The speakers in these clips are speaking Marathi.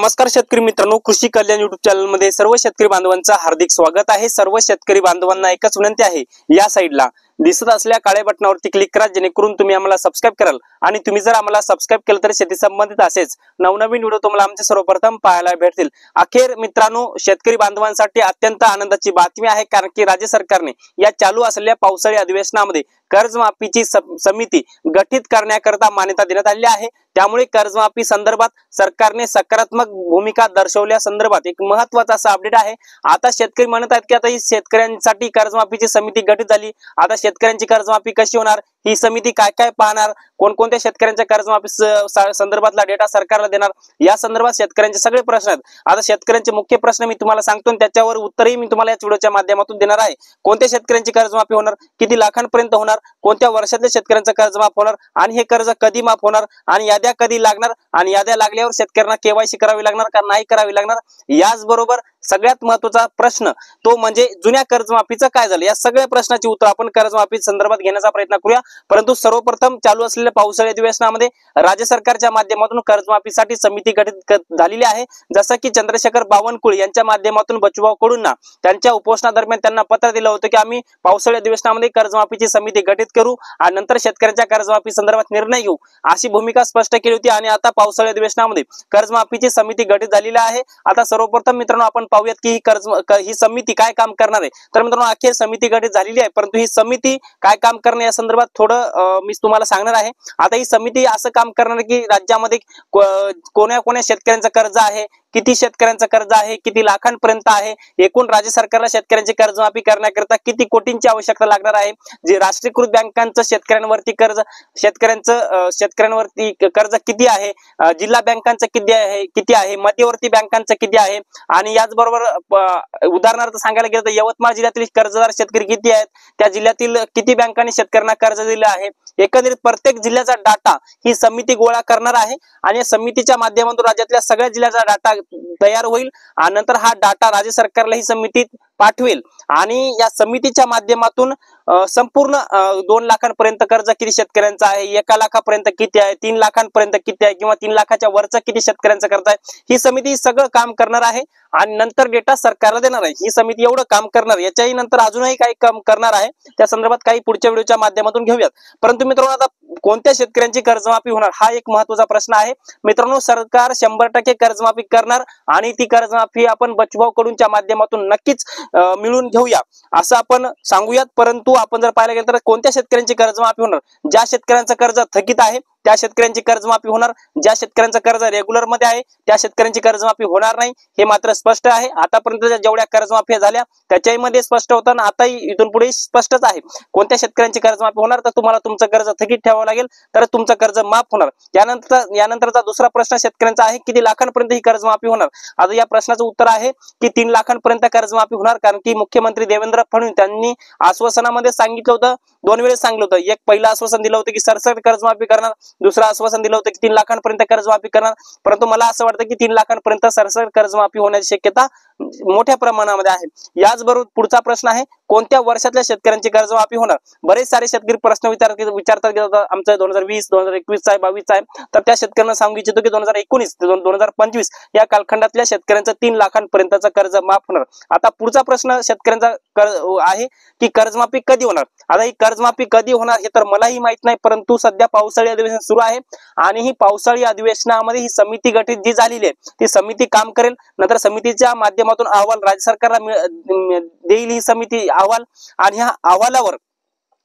नमस्कार शेतकरी मित्रांनो, कृषी कल्याण युट्यूब चॅनल मध्ये सर्व शेतकरी बांधवांचं हार्दिक स्वागत आहे। सर्व शेतकरी बांधवांना एकच विनंती आहे, या साइडला दिसत असलेल्या काळ्या बटनावरती क्लिक करा, जेणेकरून तुम्ही आम्हाला सबस्क्राइब कराल। आणि तुम्ही जर आम्हाला सबस्क्राइब केलं तर शेती संबंधित असेच नवनवीन व्हिडिओ तुम्हाला आमचे सर्वप्रथम पाहायला भेटतील। अखेर मित्रांनो, शेतकरी बांधवांसाठी अत्यंत आनंदाची बातमी आहे, कारण की राज्य सरकारने या चालू असलेल्या पावसाळी अधिवेशनामध्ये कर्जमाफीची समिती गठीत करण्याकरता मान्यता देण्यात आली आहे। त्यामुळे कर्जमाफी संदर्भात सरकारने सकारात्मक भूमिका दर्शवल्या संदर्भात एक महत्त्वाचा असा अपडेट आहे। आता शेतकरी म्हणत आहेत की आता ही शेतकऱ्यांसाठी कर्जमाफीची समिती गठीत झाली, आता शेतकऱ्यांची कर्जमाफी कशी होणार, ही समिती काय काय पाहणार, कोणकोणत्या शेतकऱ्यांच्या कर्जमाफी संदर्भातला डेटा सरकारला देणार, या संदर्भात शेतकऱ्यांचे सगळे प्रश्न आहेत। आता शेतकऱ्यांचे मुख्य प्रश्न मी तुम्हाला सांगतो आणि त्याच्यावर उत्तरही मी तुम्हाला या व्हिडिओच्या माध्यमातून देणार आहे। कोणत्या शेतकऱ्यांची कर्जमाफी होणार, किती लाखांपर्यंत होणार, कोणत्या वर्षातल्या शेतकऱ्यांचं कर्ज माफ होणार आणि हे कर्ज कधी माफ होणार आणि याद्या कधी लागणार आणि याद्या लागल्यावर शेतकऱ्यांना केवायसी करावी लागणार का नाही करावी लागणार, याचबरोबर सगळ्यात महत्त्वाचा प्रश्न तो म्हणजे जुन्या कर्जमाफीचं काय झालं, या सगळ्या प्रश्नाची उत्तर आपण कर्जमाफी संदर्भात घेण्याचा प्रयत्न करूया। परंतु सर्वप्रथम चालू असलेल्या पावसाळी अधिवेशनामध्ये राज्य सरकारच्या माध्यमातून कर्जमाफीसाठी समिती गठीत झालेली आहे। जसं की चंद्रशेखर बावनकुळे यांच्या माध्यमातून बच्चूभाऊ कडूंना त्यांच्या उपोषणादरम्यान त्यांना पत्र दिलं होतं की आम्ही पावसाळी अधिवेशनामध्ये कर्जमाफीची समिती गठीत करू आणि नंतर शेतकऱ्यांच्या कर्जमाफी संदर्भात निर्णय घेऊ, अशी भूमिका स्पष्ट केली होती। आणि आता पावसाळी अधिवेशनामध्ये कर्जमाफीची समिती गठीत झालेली आहे। आता सर्वप्रथम मित्रांनो आपण पाहूयात की ही समिती काय काम करणार आहे। तर मित्रांनो, अखेर समिती गठीत झालेली आहे, परंतु ही समिती काय काम करणार या संदर्भात थोडं मी तुम्हाला सांगणार आहे। आता ही समिती असं काम करणार की राज्यामध्ये कोण्या शेतकऱ्यांचं कर्ज आहे, किती शेतकऱ्यांचं कर्ज आहे, किती लाखांपर्यंत आहे, एकूण राज्य सरकारला शेतकऱ्यांची कर्जमाफी करण्याकरता किती कोटींची आवश्यकता लागणार आहे, जे राष्ट्रीयकृत बँकांचं शेतकऱ्यांवरती कर्ज किती आहे, जिल्हा बँकांचं किती आहे, मध्यवर्ती बँकांचं किती आहे, आणि याचबरोबर उदाहरणार्थ सांगायला गेलं तर यवतमाळ जिल्ह्यातील कर्जदार शेतकरी किती आहेत, त्या जिल्ह्यातील किती बँकांनी शेतकऱ्यांना कर्ज दिले आहे, एकंदरीत प्रत्येक जिल्ह्याचा डाटा ही समिती गोळा करणार आहे। आणि या समितीच्या माध्यमातून राज्यातल्या सगळ्या जिल्ह्याचा डाटा तयार होईल आणि नंतर हा डाटा राज्य सरकारला ही समिती पाठवेल आणि या समितीच्या माध्यमातून संपूर्ण 2 लाखांपर्यंत कर्ज किती शेतकऱ्यांचं आहे, 1 लाखापर्यंत किती आहे, 3 लाखांपर्यंत किती आहे किंवा 3 लाखाच्या वरचं किती शेतकऱ्यांचं कर्ज आहे, ही समिती सगळं काम करणार आहे आणि नंतर डेटा सरकारला देणार आहे। ही समिती एवढं काम करणार, याच्याही नंतर अजूनही काही काम करणार आहे, त्या संदर्भात काही पुढच्या व्हिडिओच्या माध्यमातून घेऊयात। परंतु मित्रांनो, आता कोणत्या शेतकऱ्यांची कर्जमाफी होणार हा एक महत्त्वाचा प्रश्न आहे। मित्रांनो, सरकार 100% कर्जमाफी करणार आणि ती कर्जमाफी आपण बच्चूभाऊ कडूंच्या माध्यमातून नक्कीच मिळून घेऊया असं आपण सांगूयात। परंतु आपण जर पाहायला गेलं तर कोणत्या शेतकऱ्यांची कर्जमाफी होणार, ज्या शेतकऱ्यांचं कर्ज थकीत आहे त्या शेतकऱ्यांची कर्जमाफी होणार, ज्या शेतकऱ्यांचं कर्ज रेग्युलर मध्ये आहे त्या शेतकऱ्यांची कर्जमाफी होणार नाही, हे मात्र स्पष्ट आहे। आतापर्यंत जेवढ्या कर्जमाफी झाल्या त्याच्यामध्ये स्पष्ट होतं, आता इथून पुढे स्पष्टच आहे कोणत्या शेतकऱ्यांची कर्जमाफी होणार, तर तुम्हाला तुमचं कर्ज थकीत ठेवावं लागेल तर तुमचं कर्ज माफ होणार। यानंतरचा दुसरा प्रश्न शेतकऱ्यांचा आहे, किती लाखांपर्यंत ही कर्जमाफी होणार। आता या प्रश्नाचं उत्तर आहे की 3 लाखांपर्यंत कर्जमाफी होणार, कारण की मुख्यमंत्री देवेंद्र फडणवीस त्यांनी आश्वासनामध्ये सांगितलं होतं, 2 वेळेस सांगितलं होतं। एक पहिलं आश्वासन दिलं होतं की सरसकट कर्जमाफी करणार, दुसरं आश्वासन दिलं होतं की 3 लाखांपर्यंत कर्जमाफी करणार। परंतु मला असं वाटतं की 3 लाखांपर्यंत सरसकट कर्जमाफी होण्याची शक्यता मोठ्या प्रमाणामध्ये आहे। याचबरोबर पुढचा प्रश्न आहे, कोणत्या वर्षातल्या शेतकऱ्यांची कर्जमाफी होणार। बरेच सारे शेतकरी प्रश्न विचारतात की आमचं 2020 2021 आहे 22 आहे, तर त्या शेतकऱ्यांना सांगू इच्छितो की 2019 ते 2025 या कालखंडातल्या शेतकऱ्यांचं 3 लाखांपर्यंतचं कर्ज माफ होणार। आता पुढचा प्रश्न शेतकऱ्यांचा आहे की कर्जमाफी कधी होणार। आता ही कर्जमाफी कधी होणार हे तर मलाही माहित नाही, परंतु सध्या पावसाळी अधिवेशन सुरू आहे आणि ही पावसाळी अधिवेशनामध्ये ही समिती गठीत जी झालेली आहे ती समिती काम करेल, नंतर समितीच्या माध्यमातून अहवाल राज्य सरकारला देईल ही समिती अहवाल, आणि ह्या अहवालावर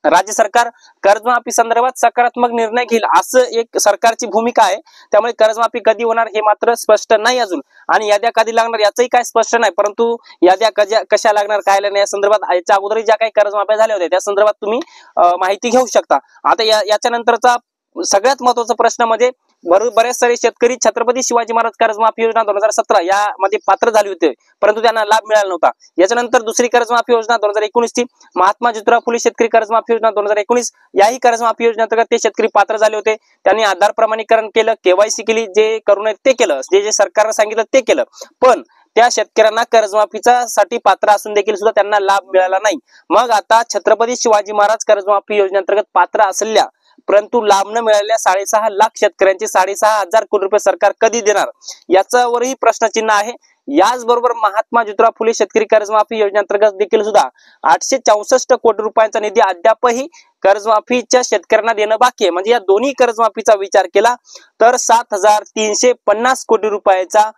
राज्य सरकार कर्जमाफी संदर्भात सकारात्मक निर्णय घेईल असं एक सरकारची भूमिका आहे। त्यामुळे कर्जमाफी कधी होणार हे मात्र स्पष्ट नाही अजून, आणि याद्या कधी लागणार याचंही काय स्पष्ट नाही, परंतु याद्या कशा लागणार काय लागणार या संदर्भात याच्या अगोदर ज्या काही कर्जमाफ्या झाल्या होत्या त्या संदर्भात तुम्ही माहिती घेऊ शकता। आता याच्या नंतरचा सगळ्यात महत्त्वाचा प्रश्न म्हणजे बरेच सारे शेतकरी छत्रपती शिवाजी महाराज कर्जमाफी योजना 2017 यामध्ये पात्र झाले होते, परंतु त्यांना लाभ मिळाला नव्हता। याच्यानंतर दुसरी कर्जमाफी योजना 2019 ची महात्मा ज्योतिराव फुले शेतकरी कर्जमाफी योजना 2019, याही कर्जमाफी योजनेअंतर्गत ते शेतकरी पात्र झाले होते। त्यांनी आधार प्रमाणीकरण केलं, केवायसी केली, जे करू नये ते केलं, जे सरकारने सांगितलं ते केलं, पण त्या शेतकऱ्यांना कर्जमाफीचा साठी पात्र असून देखील सुद्धा त्यांना लाभ मिळाला नाही। मग आता छत्रपती शिवाजी महाराज कर्जमाफी योजनेअंतर्गत पात्र असलेल्या परंतु लाभ न मिळालेल्या 6.5 लाख शेतकऱ्यांचे 6.5 कोटी रुपये सरकार कधी देणार, याच्यावरही प्रश्नचिन्ह आहे। याचबरोबर महात्मा ज्योतिराव फुले शेतकरी कर्जमाफी योजनेअंतर्गत देखील सुद्धा 864 कोटी रुपयांचा निधी अद्यापही कर्जमाफीच्या शेतकऱ्यांना देणं बाकी आहे। म्हणजे या दोन्ही कर्जमाफीचा विचार केला तर 7,350 कोटी रुपयाचा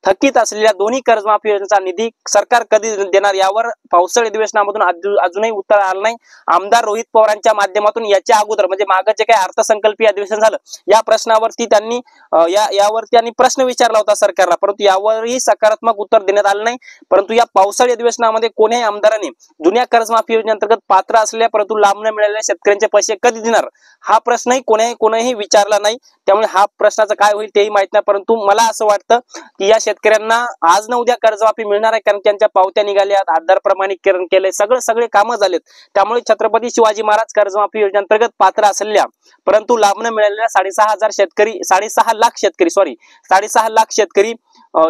थकीत असलेल्या दोन्ही कर्जमाफी योजनेचा निधी सरकार कधी देणार, यावर पावसाळी अधिवेशनामधून अजूनही उत्तर आलं नाही। आमदार रोहित पवारांच्या माध्यमातून याच्या अगोदर म्हणजे मागे जे काही अर्थसंकल्पीय अधिवेशन झालं या प्रश्नावरती त्यांनी प्रश्न विचारला होता सरकारला, परंतु यावरही सकारात्मक उत्तर देण्यात आलं नाही। परंतु या पावसाळी अधिवेशनामध्ये कोण्याही आमदाराने जुन्या कर्जमाफी योजनेअंतर्गत पात्र असलेल्या परंतु लाभ न मिळालेल्या शेतकऱ्यांचे पैसे कधी देणार हा प्रश्नही कोणीही विचारला नाही। त्यामुळे हा प्रश्नाचं काय होईल तेही माहित नाही। परंतु मला असं वाटतं की या शेतकऱ्यांना आज न उद्या कर्जमाफी मिळणार आहे, कारण त्यांच्या पावत्या निघाल्यात, आधार प्रमाणीकरण केले, सगळे कामं झालेत। त्यामुळे छत्रपती शिवाजी महाराज कर्जमाफी योजनेअंतर्गत पात्र असलेल्या परंतु लाभ न मिळालेल्या 6.5 लाख शेतकरी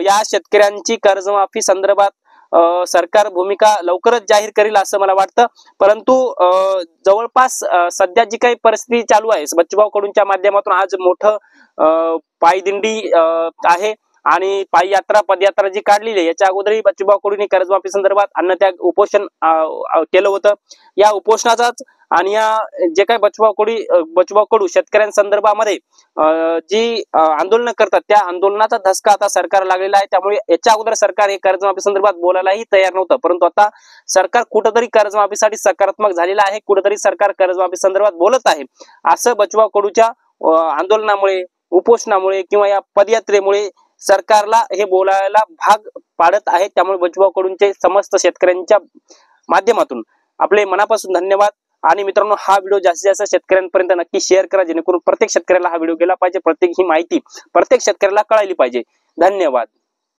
या शेतकऱ्यांची कर्जमाफी संदर्भात सरकार भूमिका लवकरच जाहीर करेल असं मला वाटतं। परंतु जवळपास सध्या जी काही परिस्थिती चालू आहे, बच्चूभाऊ कडूंच्या माध्यमातून आज मोठं पायदिंडी आहे आणि पायी यात्रा पदयात्रा जी काढलेली आहे, याच्या अगोदरही बच्चूभाऊ कडूंनी कर्जमाफी संदर्भात अन्नत्याग उपोषण केलं होतं। या उपोषणाचाच आणि या जे काही बच्चूभाऊ कडू शेतकऱ्यांसंदर्भामध्ये जी आंदोलन करतात त्या आंदोलनाचा धसका आता सरकार लागलेला आहे। त्यामुळे याच्या अगोदर सरकार हे कर्जमाफी संदर्भात बोलायलाही तयार नव्हतं, परंतु आता सरकार कुठेतरी कर्जमाफीसाठी सकारात्मक झालेलं आहे, कुठेतरी सरकार कर्जमाफी संदर्भात बोलत आहे। असं बच्चूभाऊ कडूच्या आंदोलनामुळे, उपोषणामुळे किंवा या पदयात्रेमुळे सरकारला हे बोलायला भाग पाडत आहे। त्यामुळे बच्चूभाऊ कडूंचे समस्त शेतकऱ्यांच्या माध्यमातून आपले मनापासून धन्यवाद। आणि मित्रांनो, हा व्हिडिओ जास्तीत जास्त शेतकऱ्यांपर्यंत नक्की शेअर करा, जेणेकरून प्रत्येक शेतकऱ्याला हा व्हिडिओ गेला पाहिजे, प्रत्येक ही माहिती प्रत्येक शेतकऱ्याला कळायला पाहिजे। धन्यवाद।